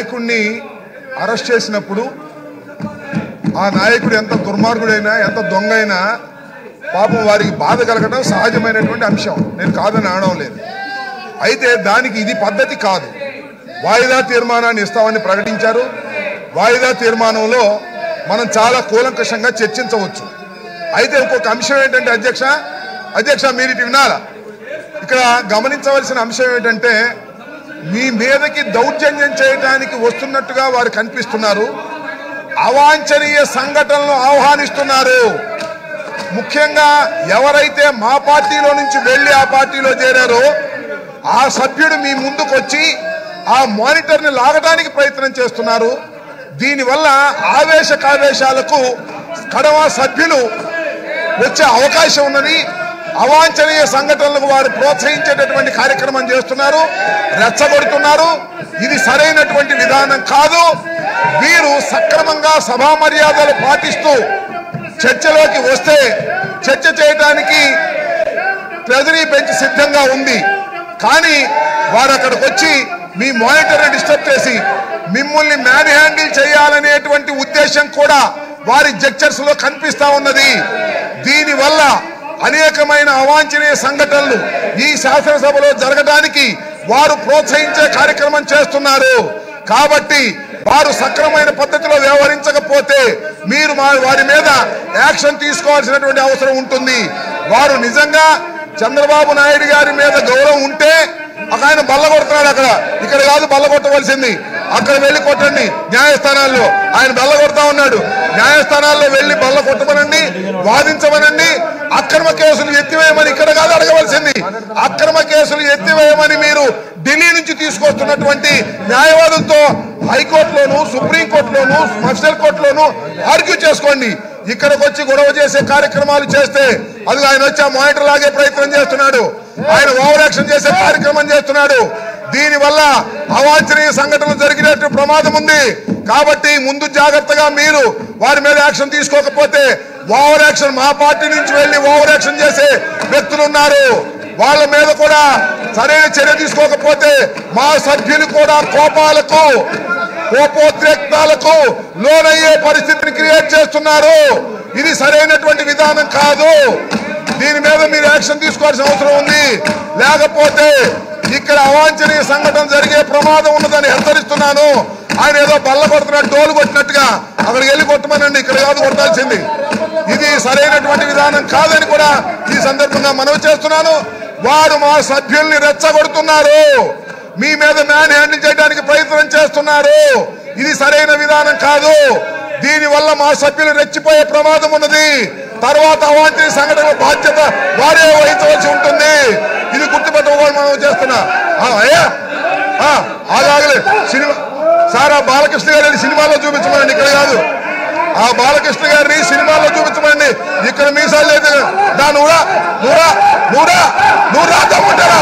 నాయకుడిని అరెస్ట్ చేసినప్పుడు ఆ నాయకుడు ఎంత దుర్మార్గుడైనా ఎంత దొంగ అయినా పాపం వారికి బాధ కలగడం సహజమైనటువంటి అంశం, నేను కాదని అనడం లేదు. అయితే దానికి ఇది పద్ధతి కాదు. వాయిదా తీర్మానాన్ని ఇస్తామని ప్రకటించారు. వాయిదా తీర్మానంలో మనం చాలా కూలంకషంగా చర్చించవచ్చు. అయితే ఇంకొక అంశం ఏంటంటే అధ్యక్ష మీరు ఇటు వినాలా, ఇక్కడ గమనించవలసిన అంశం ఏంటంటే మీ మీదకి దౌర్జన్యం చేయడానికి వస్తున్నట్టుగా వారు కనిపిస్తున్నారు. అవాంఛనీయ సంఘటనలు ఆహ్వానిస్తున్నారు. ముఖ్యంగా ఎవరైతే మా పార్టీలో నుంచి వెళ్ళి ఆ పార్టీలో చేరారో ఆ సభ్యుడు మీ ముందుకు వచ్చి ఆ మానిటర్ని లాగడానికి ప్రయత్నం చేస్తున్నారు. దీనివల్ల ఆవేశాలకు కడవ సభ్యులు వచ్చే అవకాశం ఉన్నది. అవాంఛనీయ సంఘటనలకు వారు ప్రోత్సహించేటటువంటి కార్యక్రమం చేస్తున్నారు, రెచ్చగొడుతున్నారు. ఇది సరైనటువంటి విధానం కాదు. వీరు సక్రమంగా సభా మర్యాదలు పాటిస్తూ చర్చలోకి వస్తే చర్చ చేయడానికి ట్రెజరీ బెంచ్ సిద్ధంగా ఉంది. కానీ వారు అక్కడికి వచ్చి మీ మానిటర్ని డిస్టర్బ్ చేసి మిమ్మల్ని మ్యాన్ హ్యాండిల్ చేయాలనేటువంటి ఉద్దేశం కూడా వారి జెక్చర్స్ లో కనిపిస్తా ఉన్నది. దీనివల్ల అనేకమైన అవాంఛనీయ సంఘటనలు ఈ శాసనసభలో జరగడానికి వారు ప్రోత్సహించే కార్యక్రమం చేస్తున్నారు. కాబట్టి వారు సక్రమైన పద్ధతిలో వ్యవహరించకపోతే మీరు వారి మీద యాక్షన్ తీసుకోవాల్సినటువంటి అవసరం ఉంటుంది. వారు నిజంగా చంద్రబాబు నాయుడు గారి మీద గౌరవం ఉంటే ఆయన బల్ల కొడుతున్నాడు, ఇక్కడ కాదు బల్ల కొట్టవలసింది, అక్కడ వెళ్ళి కొట్టండి న్యాయస్థానాల్లో. ఆయన బల్ల కొడతా ఉన్నాడు. న్యాయస్థానాల్లో వెళ్ళి బల్ల కొట్టమనండి, వాదించమనండి. అక్రమ కేసులు ఎత్తివేయమని ఇక్కడ కాదు అడగవలసింది. అక్రమ కేసులు ఎత్తివేయమని మీరు ఢిల్లీ నుంచి తీసుకొస్తున్నటువంటి న్యాయవాదులతో హైకోర్టులోను సుప్రీంకోర్టులోను మజిస్ట్రేట్ కోర్టులోను ఆర్గ్యూ చేసుకోండి. ఇక్కడికి వచ్చి గొడవ చేసే కార్యక్రమాలు చేస్తే అది ఆయన వచ్చి ఆ మానిటర్ లాగే ప్రయత్నం చేస్తున్నాడు. ఆయన ఓవర్ యాక్షన్ చేసే కార్యక్రమం చేస్తున్నాడు. దీనివల్ల అవాంఛనీయ సంఘటనలు జరిగినట్టు ప్రమాదం ఉంది. కాబట్టి ముందు జాగ్రత్తగా మీరు వారి మీద యాక్షన్ తీసుకోకపోతే ఓవర్ యాక్షన్ మా పార్టీ నుంచి వెళ్లి ఓవర్ యాక్షన్ చేసే వ్యక్తులు ఉన్నారు. వాళ్ళ మీద కూడా సరైన చర్య తీసుకోకపోతే మా సభ్యులు కూడా కోపోద్రేక్తాలకు లోనయ్యే పరిస్థితిని క్రియేట్ చేస్తున్నారు. ఇది సరైనటువంటి విధానం కాదు. దీని మీద మీరు యాక్షన్ తీసుకోవాల్సిన అవసరం ఉంది. లేకపోతే ఇక్కడ అవాంఛనీయ సంఘటన జరిగే ప్రమాదం ఉన్నదని హెచ్చరిస్తున్నాను. ఆయన ఏదో బల్ల కొడుతున్నట్టు డోలు కొట్టినట్టుగా అక్కడికి వెళ్ళి కొట్టమనండి, ఇక్కడ కాదు కొట్టాల్సింది. ఇది సరైనటువంటి విధానం కాదని కూడా ఈ సందర్భంగా మనవి చేస్తున్నాను. వారు మా సభ్యుల్ని రెచ్చగొడుతున్నారు, మీ మీద మ్యాన్ హ్యాండిల్ చేయడానికి ప్రయత్నం చేస్తున్నారు. ఇది సరైన విధానం కాదు. దీనివల్ల మా సభ్యులు రెచ్చిపోయే ప్రమాదం ఉన్నది. తర్వాత అవాంఛనీయ సంఘటనల బాధ్యత వారే వహించవలసి ఉంటుంది. ఇది గుర్తుపెట్టుకోవాలి మనం చేస్తున్నా. అలాగలే సినిమా సార్, ఆ బాలకృష్ణ గారిని సినిమాలో చూపించమండి, ఇక్కడ కాదు. ఆ బాలకృష్ణ గారిని సినిమాలో చూపించమండి, ఇక్కడ మీసాలు లేదు. నువ్వు రా దమ్ముంటారా